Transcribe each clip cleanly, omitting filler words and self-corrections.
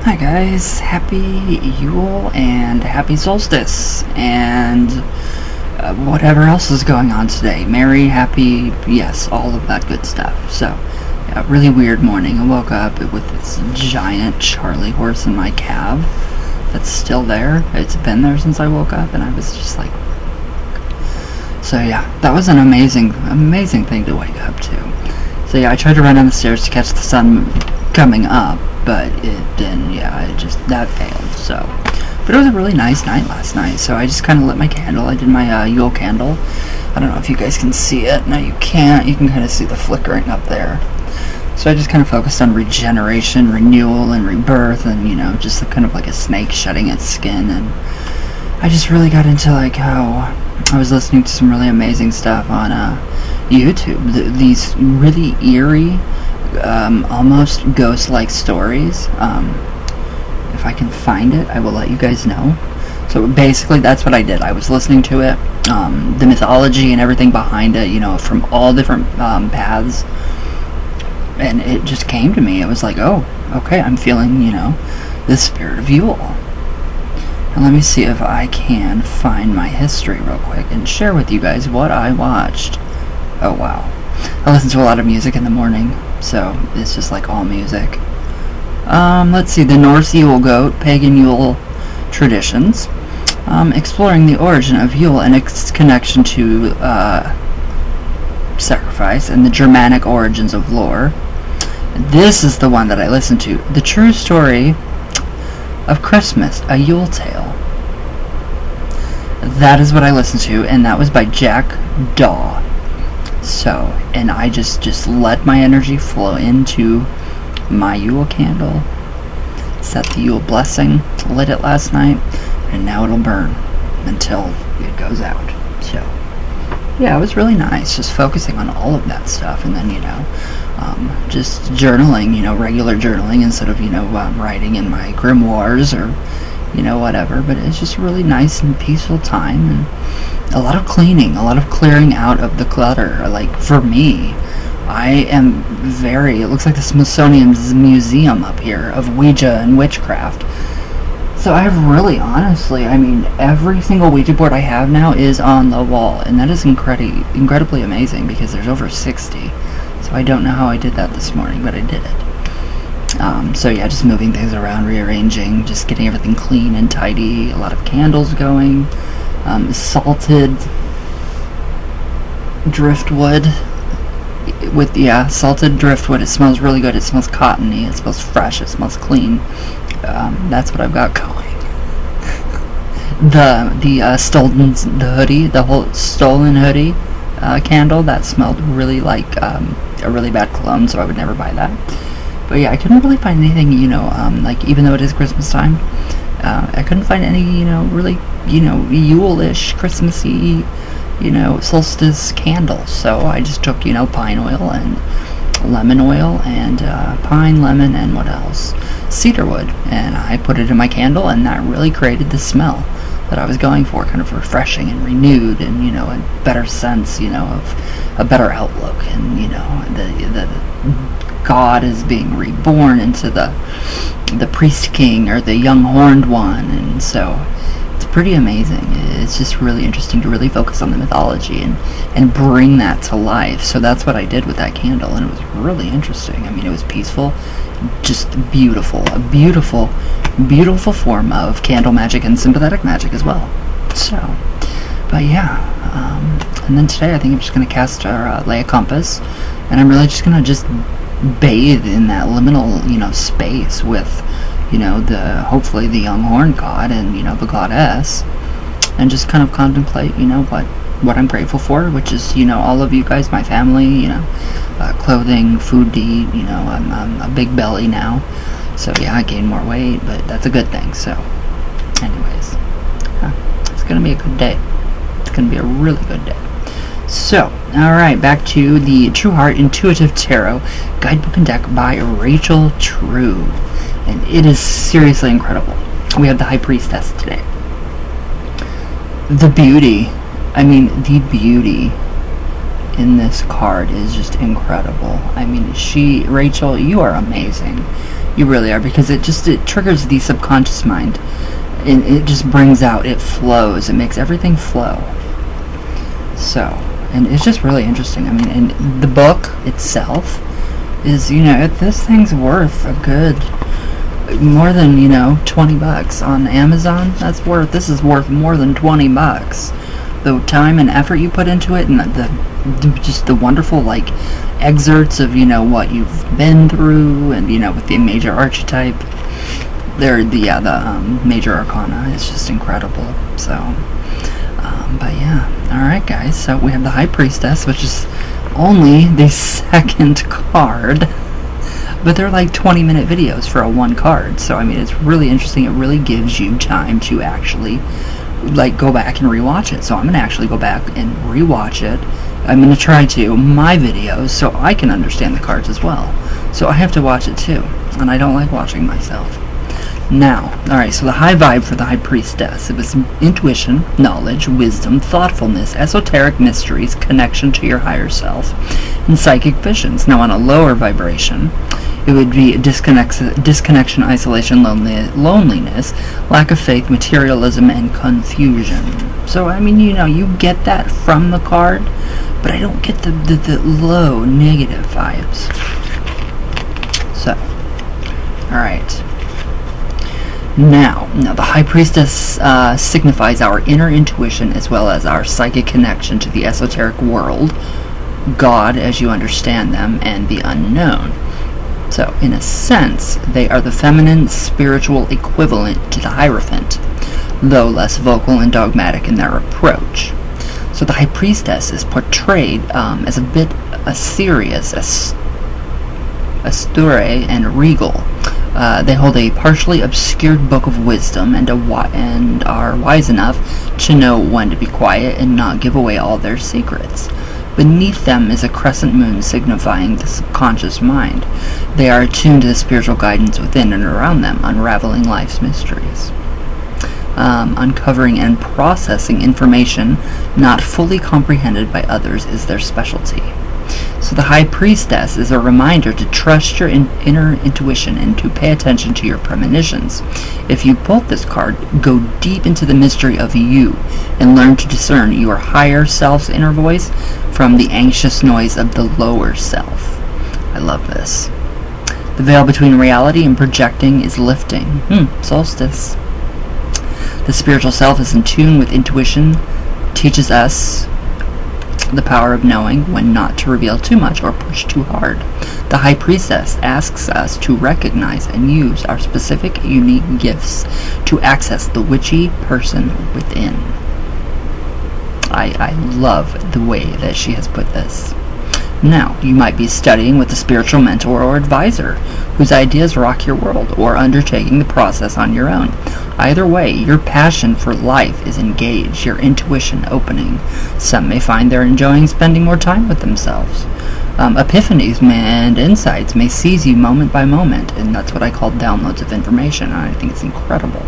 Hi guys, happy Yule and happy Solstice and whatever else is going on today. Merry, happy, yes, all of that good stuff. So, yeah, really weird morning. I woke up with this giant Charlie horse in my cab that's still there. It's been there since I woke up and I was just like... So yeah, that was an amazing thing to wake up to. So yeah, I tried to run down the stairs to catch the sun coming up, but it didn't. That failed. So, but it was a really nice night last night. So I just kind of lit my candle. I did my Yule candle. I don't know if you guys can see it. No, you can't. You can kind of see the flickering up there. So I just kind of focused on regeneration, renewal, and rebirth, and just kind of like a snake shedding its skin. And I just really got into like how I was listening to some really amazing stuff on YouTube. These really eerie, almost ghost-like stories. If I can find it, I will let you guys know. So basically, that's what I did. I was listening to it, the mythology and everything behind it, from all different paths, and it just came to me. It was like, oh, okay, I'm feeling, the spirit of Yule. And let me see if I can find my history real quick and share with you guys what I watched. Oh, wow. I listen to a lot of music in the morning, so it's just like all music. Let's see, the Norse Yule goat, pagan Yule traditions, exploring the origin of Yule and its connection to sacrifice and the Germanic origins of lore. This is the one that I listened to, the true story of Christmas, a Yule tale. That is what I listened to, and that was by Jack Daw. So, and I just let my energy flow into my Yule candle, set the Yule blessing, lit it last night, and now it'll burn until it goes out. So, yeah, it was really nice, just focusing on all of that stuff, and then, just journaling, regular journaling instead of, writing in my grimoires or, whatever, but it's just a really nice and peaceful time, and a lot of cleaning, a lot of clearing out of the clutter. Like, for me, I am it looks like the Smithsonian's museum up here of Ouija and witchcraft. So I've really, honestly, every single Ouija board I have now is on the wall, and that is incredibly amazing because there's over 60. So I don't know how I did that this morning, but I did it. So yeah, just moving things around, rearranging, just getting everything clean and tidy, a lot of candles going, salted driftwood. Salted driftwood. It smells really good. It smells cottony. It smells fresh. It smells clean. That's what I've got going. The hoodie, the whole stolen hoodie candle, that smelled really like a really bad cologne, so I would never buy that. But yeah, I couldn't really find anything, like, even though it is Christmas time, I couldn't find any, really, Yule-ish, Christmassy, solstice candles. So I just took, pine oil and lemon oil and pine, lemon, and what else? Cedarwood. And I put it in my candle, and that really created the smell that I was going for, kind of refreshing and renewed, and, a better sense, of a better outlook, and, the God is being reborn into the priest king, or the young horned one, and so it's pretty amazing. It's just really interesting to really focus on the mythology and bring that to life. So that's what I did with that candle, and it was really interesting. It was peaceful, just beautiful, a beautiful, beautiful form of candle magic and sympathetic magic as well. So, but yeah, and then today I think I'm just going to cast or lay a compass, and I'm really just going to bathe in that liminal, space with, hopefully the young horn god and, the goddess, and just kind of contemplate, what I'm grateful for, which is, all of you guys, my family, clothing, food to eat, I'm a big belly now, so yeah, I gained more weight, but that's a good thing. So anyways, it's gonna be a good day. It's gonna be a really good day. So, alright, back to the True Heart Intuitive Tarot Guidebook and Deck by Rachel True. And it is seriously incredible. We have the High Priestess today. The beauty in this card is just incredible. Rachel, you are amazing. You really are, because it triggers the subconscious mind. And it just brings out, it flows, it makes everything flow. So, and it's just really interesting. I mean, and the book itself is, this thing's worth a good, more than, $20 on Amazon. This is worth more than $20. The time and effort you put into it, and just the wonderful, like, excerpts of, what you've been through, and, with the major archetype. The major arcana is just incredible. So, but yeah. Alright, guys, so we have the High Priestess, which is only the second card. But they're like 20-minute videos for a one card. So, I mean, it's really interesting. It really gives you time to actually, like, go back and rewatch it. So I'm going to actually go back and rewatch it. I'm going to try to my videos so I can understand the cards as well. So I have to watch it too. And I don't like watching myself. Now, alright, so the high vibe for the High Priestess. It was intuition, knowledge, wisdom, thoughtfulness, esoteric mysteries, connection to your higher self, and psychic visions. Now, on a lower vibration, it would be disconnection, isolation, loneliness, lack of faith, materialism, and confusion. So, I mean, you get that from the card, but I don't get the low negative vibes. So, alright. Now, the High Priestess signifies our inner intuition as well as our psychic connection to the esoteric world, God as you understand them, and the unknown. So, in a sense, they are the feminine spiritual equivalent to the Hierophant, though less vocal and dogmatic in their approach. So the High Priestess is portrayed as a bit serious, austere, and regal. They hold a partially obscured book of wisdom and are wise enough to know when to be quiet and not give away all their secrets. Beneath them is a crescent moon signifying the subconscious mind. They are attuned to the spiritual guidance within and around them, unraveling life's mysteries. Uncovering and processing information not fully comprehended by others is their specialty. So the High Priestess is a reminder to trust your inner intuition and to pay attention to your premonitions. If you pulled this card, go deep into the mystery of you and learn to discern your higher self's inner voice from the anxious noise of the lower self. I love this. The veil between reality and projecting is lifting. Solstice. The spiritual self is in tune with intuition, teaches us the power of knowing when not to reveal too much or push too hard. The High Priestess asks us to recognize and use our specific, unique gifts to access the witchy person within. I love the way that she has put this. Now, you might be studying with a spiritual mentor or advisor whose ideas rock your world, or undertaking the process on your own. Either way, your passion for life is engaged, your intuition opening. Some may find they're enjoying spending more time with themselves. Epiphanies and insights may seize you moment by moment, and that's what I call downloads of information, and I think it's incredible.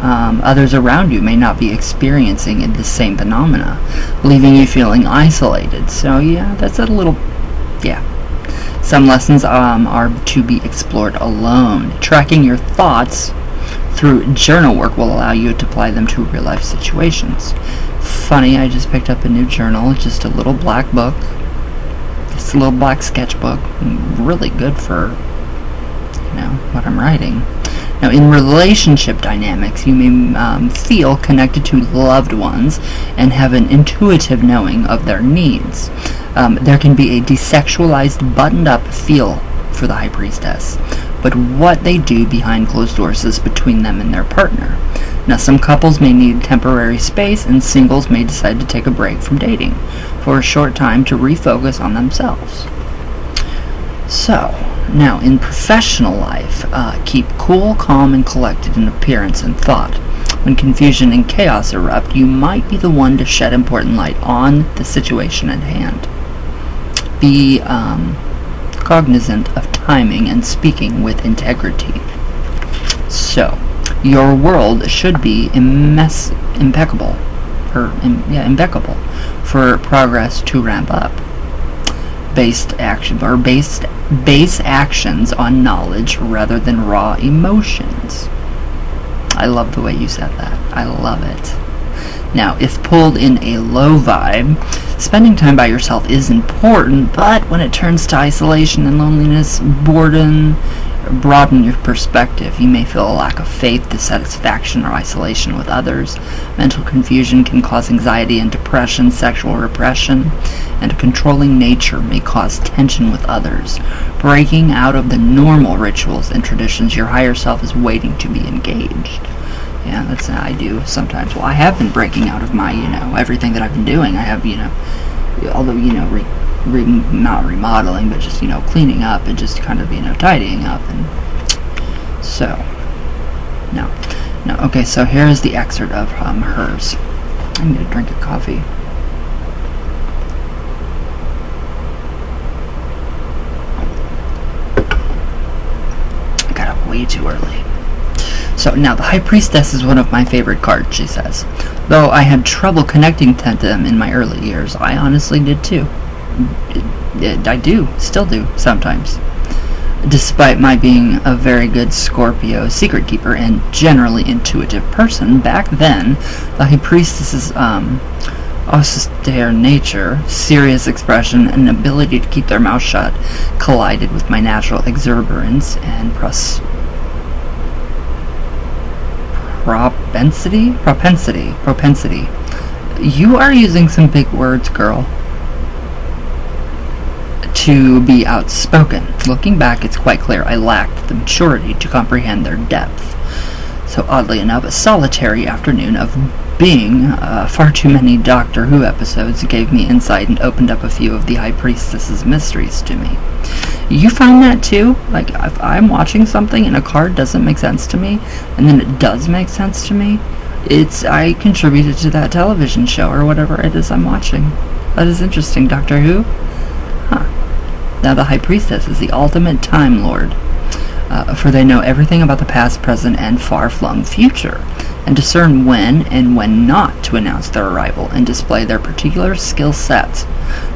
Others around you may not be experiencing the same phenomena, leaving you feeling isolated. So yeah, that's a little, yeah. Some lessons are to be explored alone. Tracking your thoughts through journal work will allow you to apply them to real-life situations. Funny, I just picked up a new journal. It's just a little black book. It's a little black sketchbook. Really good for, what I'm writing. Now, in relationship dynamics, you may feel connected to loved ones and have an intuitive knowing of their needs. There can be a desexualized, buttoned-up feel for the High Priestess, but what they do behind closed doors is between them and their partner. Now, some couples may need temporary space, and singles may decide to take a break from dating for a short time to refocus on themselves. So, now, in professional life, keep cool, calm, and collected in appearance and thought. When confusion and chaos erupt, you might be the one to shed important light on the situation at hand. Be cognizant of timing and speaking with integrity. So, your world should be impeccable for progress to ramp up. Based base actions on knowledge rather than raw emotions. I love the way you said that. I love it. Now, if pulled in a low vibe, spending time by yourself is important, but when it turns to isolation and loneliness, boredom, broaden your perspective. You may feel a lack of faith, dissatisfaction, or isolation with others. Mental confusion can cause anxiety and depression, sexual repression, and a controlling nature may cause tension with others. Breaking out of the normal rituals and traditions, your higher self is waiting to be engaged. Yeah, that's what I do sometimes. Well, I have been breaking out of my, everything that I've been doing. I have, although, not remodeling, but just, cleaning up and just kind of, tidying up. And so, no. Okay, so here's the excerpt of hers. I need a drink of coffee. I got up way too early. So now the High Priestess is one of my favorite cards, she says. Though I had trouble connecting to them in my early years, I honestly did too. Still do, sometimes. Despite my being a very good Scorpio secret keeper and generally intuitive person, back then, the High Priestess's austere nature, serious expression, and ability to keep their mouth shut collided with my natural exuberance and propensity. You are using some big words, girl. To be outspoken. Looking back, it's quite clear I lacked the maturity to comprehend their depth. So oddly enough, a solitary afternoon of being far too many Doctor Who episodes gave me insight and opened up a few of the High Priestess's mysteries to me. You find that too? Like, if I'm watching something and a card doesn't make sense to me, and then it does make sense to me, I contributed to that television show or whatever it is I'm watching. That is interesting, Doctor Who? Huh. Now the High Priestess is the ultimate Time Lord, for they know everything about the past, present, and far-flung future, and discern when and when not to announce their arrival and display their particular skill sets.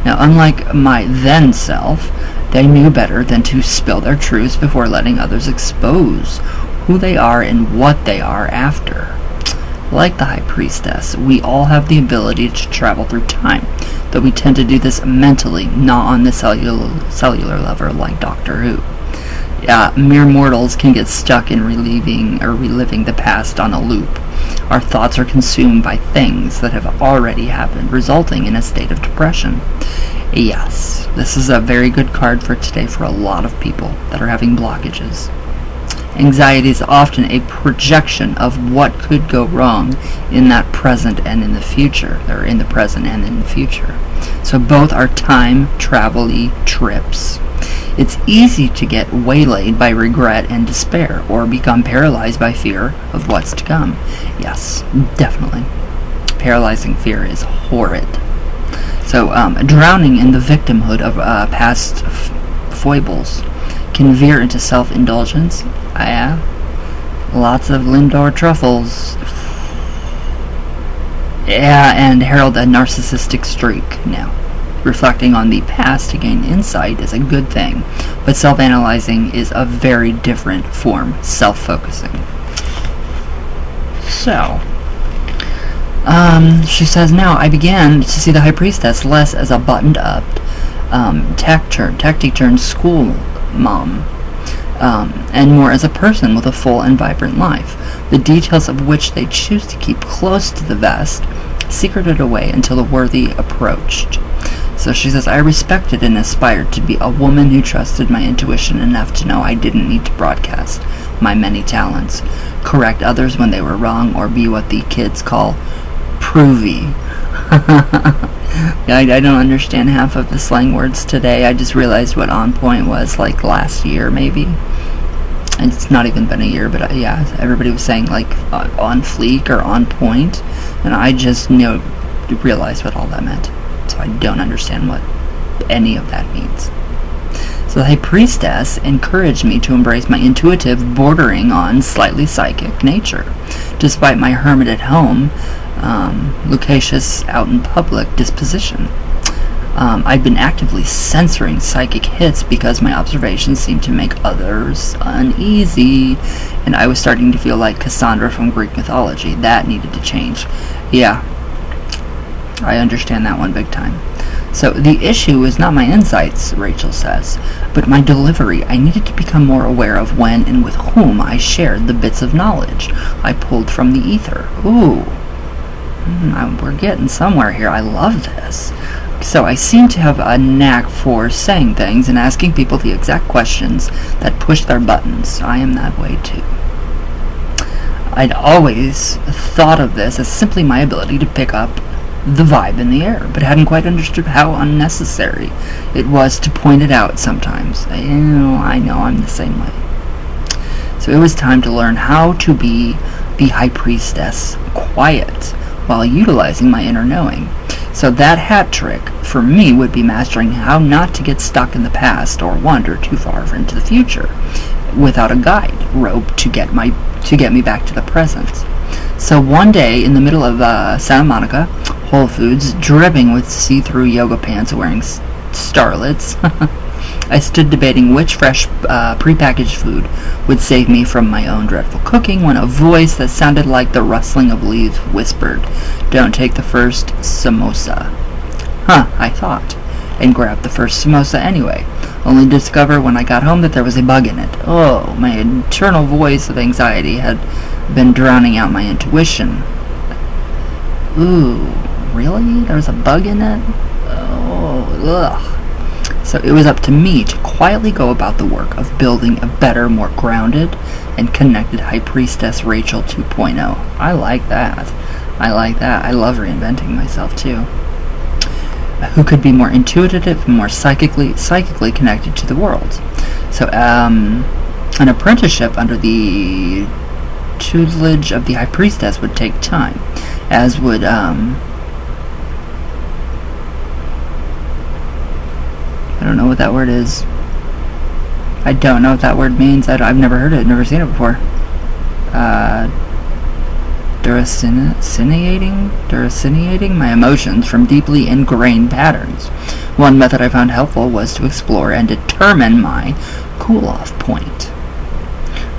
Now, unlike my then self, they knew better than to spill their truths before letting others expose who they are and what they are after. Like the High Priestess, we all have the ability to travel through time, though we tend to do this mentally, not on the cellular level like Doctor Who. Mere mortals can get stuck in reliving the past on a loop. Our thoughts are consumed by things that have already happened, resulting in a state of depression. Yes, this is a very good card for today for a lot of people that are having blockages. Anxiety is often a projection of what could go wrong in that present and in the future, or in the present and in the future. So both are time travel-y trips. It's easy to get waylaid by regret and despair, or become paralyzed by fear of what's to come. Yes, definitely. Paralyzing fear is horrid. So, drowning in the victimhood of past foibles can veer into self-indulgence. Lots of Lindor truffles. And herald a narcissistic streak now. Reflecting on the past to gain insight is a good thing, but self-analyzing is a very different form, self-focusing. So, she says, now I began to see the High Priestess less as a buttoned-up tech teacher and school mom, and more as a person with a full and vibrant life, the details of which they choose to keep close to the vest, secreted away until the worthy approached. So she says, I respected and aspired to be a woman who trusted my intuition enough to know I didn't need to broadcast my many talents, correct others when they were wrong, or be what the kids call provy. I don't understand half of the slang words today. I just realized what on point was like last year, maybe. And it's not even been a year, but everybody was saying like on fleek or on point, and I just realized what all that meant. So I don't understand what any of that means. So the High Priestess encouraged me to embrace my intuitive, bordering on slightly psychic nature. Despite my hermit at home, loquacious out in public disposition. I'd been actively censoring psychic hits because my observations seemed to make others uneasy, and I was starting to feel like Cassandra from Greek mythology. That needed to change. Yeah, I understand that one big time. So the issue is not my insights, Rachel says, but my delivery. I needed to become more aware of when and with whom I shared the bits of knowledge I pulled from the ether. Ooh, we're getting somewhere here. I love this. So I seem to have a knack for saying things and asking people the exact questions that push their buttons. I am that way too. I'd always thought of this as simply my ability to pick up the vibe in the air, but hadn't quite understood how unnecessary it was to point it out sometimes. I know I'm the same way. So it was time to learn how to be the high priestess quiet while utilizing my inner knowing. So that hat trick for me would be mastering how not to get stuck in the past or wander too far into the future without a guide rope to get me back to the present. So one day in the middle of Santa Monica, Whole Foods, dripping with see-through yoga pants wearing starlets, I stood debating which fresh prepackaged food would save me from my own dreadful cooking when a voice that sounded like the rustling of leaves whispered, "Don't take the first samosa." Huh, I thought, and grabbed the first samosa anyway, only to discover when I got home that there was a bug in it. Oh, my internal voice of anxiety had been drowning out my intuition. Ooh, really? There was a bug in it? Oh, ugh. So it was up to me to quietly go about the work of building a better, more grounded and connected High Priestess Rachel 2.0. I like that. I love reinventing myself too. Who could be more intuitive, more psychically connected to the world. So an apprenticeship under the tutelage of the High Priestess would take time, as would I don't know what that word is. I don't know what that word means. I've never heard it, never seen it before. Deracinating my emotions from deeply ingrained patterns. One method I found helpful was to explore and determine my cool-off point.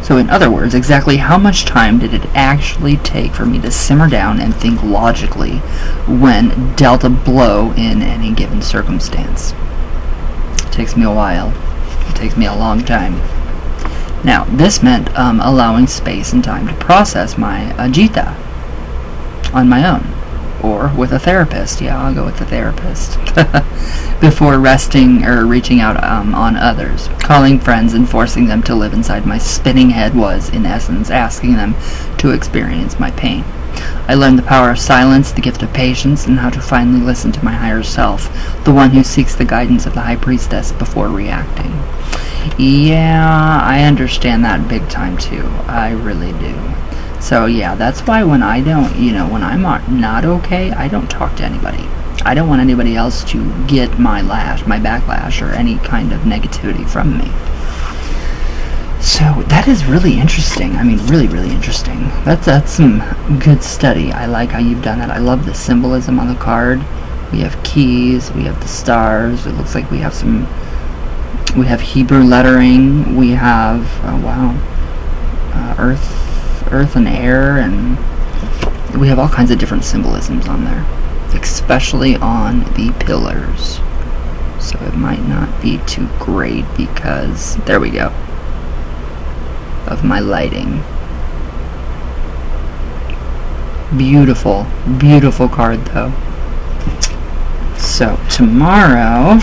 So in other words, exactly how much time did it actually take for me to simmer down and think logically when dealt a blow in any given circumstance? It takes me a while. It takes me a long time. Now, this meant allowing space and time to process my Ajita on my own, or with a therapist. Yeah, I'll go with the therapist. Before resting or reaching out on others. Calling friends and forcing them to live inside my spinning head was, in essence, asking them to experience my pain. I learned the power of silence, the gift of patience, and how to finally listen to my higher self, the one who seeks the guidance of the High Priestess before reacting. Yeah, I understand that big time too. I really do. So yeah, that's why when I don't, when I'm not okay, I don't talk to anybody. I don't want anybody else to get my backlash, or any kind of negativity from me. So that is really interesting. I mean, really, really interesting. That's some good study. I like how you've done that. I love the symbolism on the card. We have keys. We have the stars. It looks like we have we have Hebrew lettering. We have, earth and air, and we have all kinds of different symbolisms on there, especially on the pillars. So it might not be too great because, there we go, of my lighting. Beautiful, beautiful card though. So tomorrow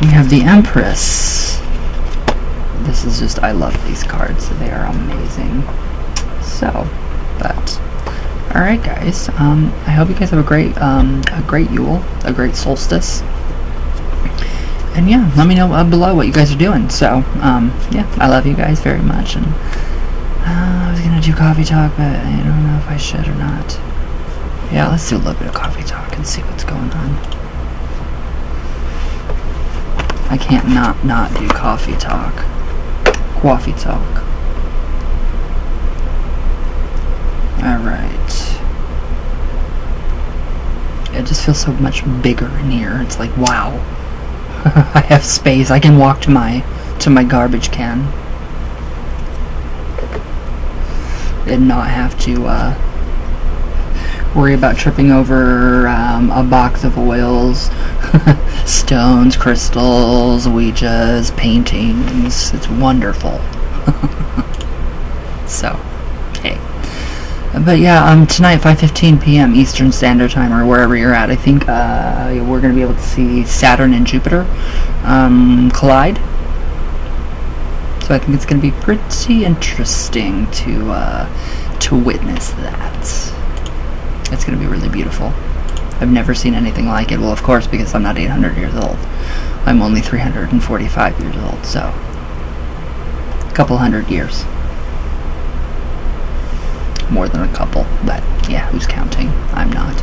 we have the Empress. This is just, I love these cards. They are amazing. So, but alright guys, I hope you guys have a great Yule, a great solstice. And yeah, let me know below what you guys are doing. So, yeah, I love you guys very much. And I was gonna do coffee talk, but I don't know if I should or not. Yeah, let's do a little bit of coffee talk and see what's going on. I can't not do coffee talk. Coffee talk. Alright. It just feels so much bigger in here. It's like, wow. I have space. I can walk to my garbage can and not have to worry about tripping over a box of oils, stones, crystals, ouijas, paintings. It's wonderful. So, hey. But yeah, tonight, 5:15 p.m. Eastern Standard Time, or wherever you're at, I think we're going to be able to see Saturn and Jupiter collide. So I think it's going to be pretty interesting to witness that. It's going to be really beautiful. I've never seen anything like it. Well, of course, because I'm not 800 years old. I'm only 345 years old, so a couple hundred years. More than a couple, but yeah, who's counting? I'm not.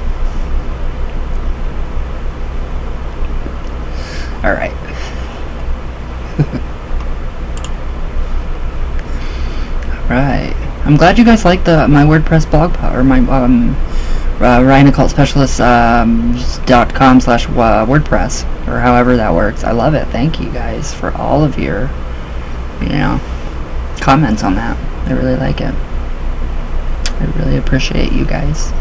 Alright. Alright. I'm glad you guys like my WordPress blog or my ryanoccultspecialist.com/WordPress, or however that works. I love it. Thank you guys for all of your, comments on that. I really like it. I really appreciate you guys.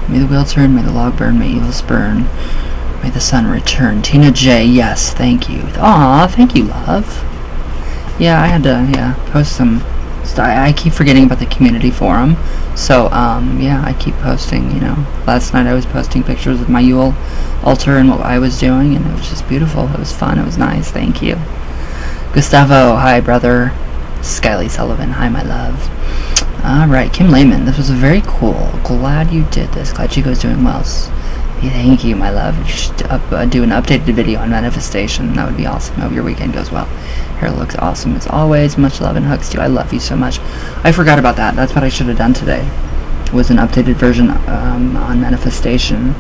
May the wheel turn, may the log burn, may evils burn, may the sun return. Tina J, yes, thank you. Aw, thank you, love. Yeah, I had to, post some stuff. I keep forgetting about the community forum. So, yeah, I keep posting, Last night I was posting pictures of my Yule altar and what I was doing, and it was just beautiful. It was fun. It was nice. Thank you. Gustavo, hi, brother. Skyly Sullivan, hi my love. Alright, Kim Lehman, this was very cool. Glad you did this. Glad Chico's doing well. Thank you, my love. You should do an updated video on manifestation. That would be awesome. Hope your weekend goes well. Hair looks awesome as always. Much love and hugs to you. I love you so much. I forgot about that. That's what I should have done today. Was an updated version on manifestation.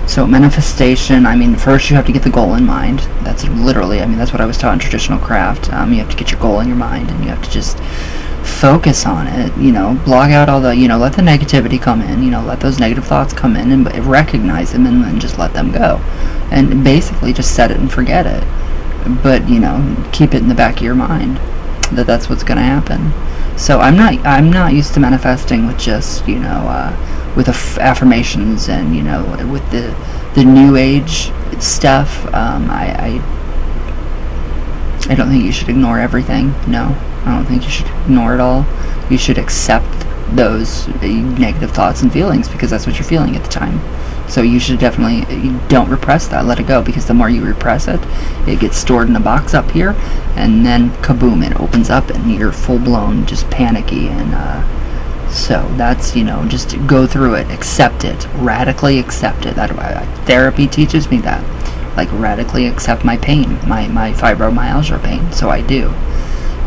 So manifestation, first you have to get the goal in mind. That's literally, that's what I was taught in traditional craft. You have to get your goal in your mind, and you have to just focus on it. Block out all the, let the negativity come in. Let those negative thoughts come in and recognize them, and then just let them go. And basically just set it and forget it. But, keep it in the back of your mind that that's what's going to happen. So I'm not used to manifesting with just, with affirmations and, with the new age stuff. I don't think you should ignore everything. No, I don't think you should ignore it all. You should accept those negative thoughts and feelings, because that's what you're feeling at the time. So you should definitely, don't repress that. Let it go, because the more you repress it, it gets stored in a box up here, and then kaboom, it opens up and you're full-blown just panicky. And so that's, just go through it, accept it, radically accept it. Therapy teaches me that. Like, radically accept my pain, my fibromyalgia pain. So I do.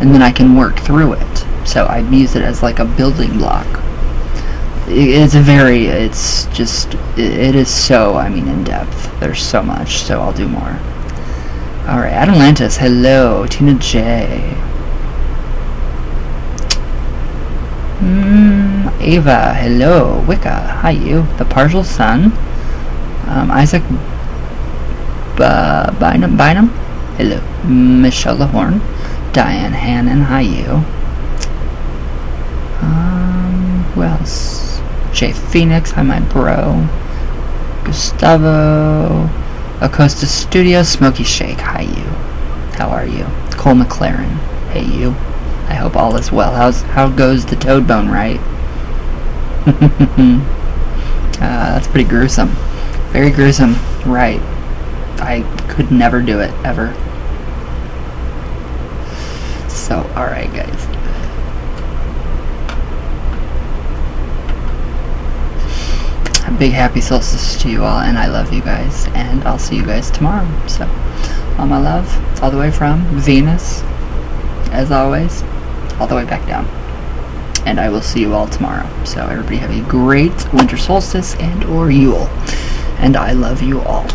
And then I can work through it. So I use it as like a building block. It is so, in depth. There's so much, so I'll do more. Alright, Atlantis, hello. Tina J. Ava, hello. Wicca, hi you. The Partial Sun. Isaac Bynum, hello. Michelle Lahorn. Diane Hannon, hi you. Who else? Jay Phoenix, hi my bro. Gustavo. Acosta Studio, Smoky Shake, hi you. How are you? Cole McLaren, hey you. I hope all is well. How goes the toad bone, right? That's pretty gruesome. Very gruesome, right. I could never do it, ever. So, alright guys. A big happy solstice to you all, and I love you guys, and I'll see you guys tomorrow. So, all my love, it's all the way from Venus, as always, all the way back down. And I will see you all tomorrow. So everybody have a great winter solstice and or Yule. And I love you all.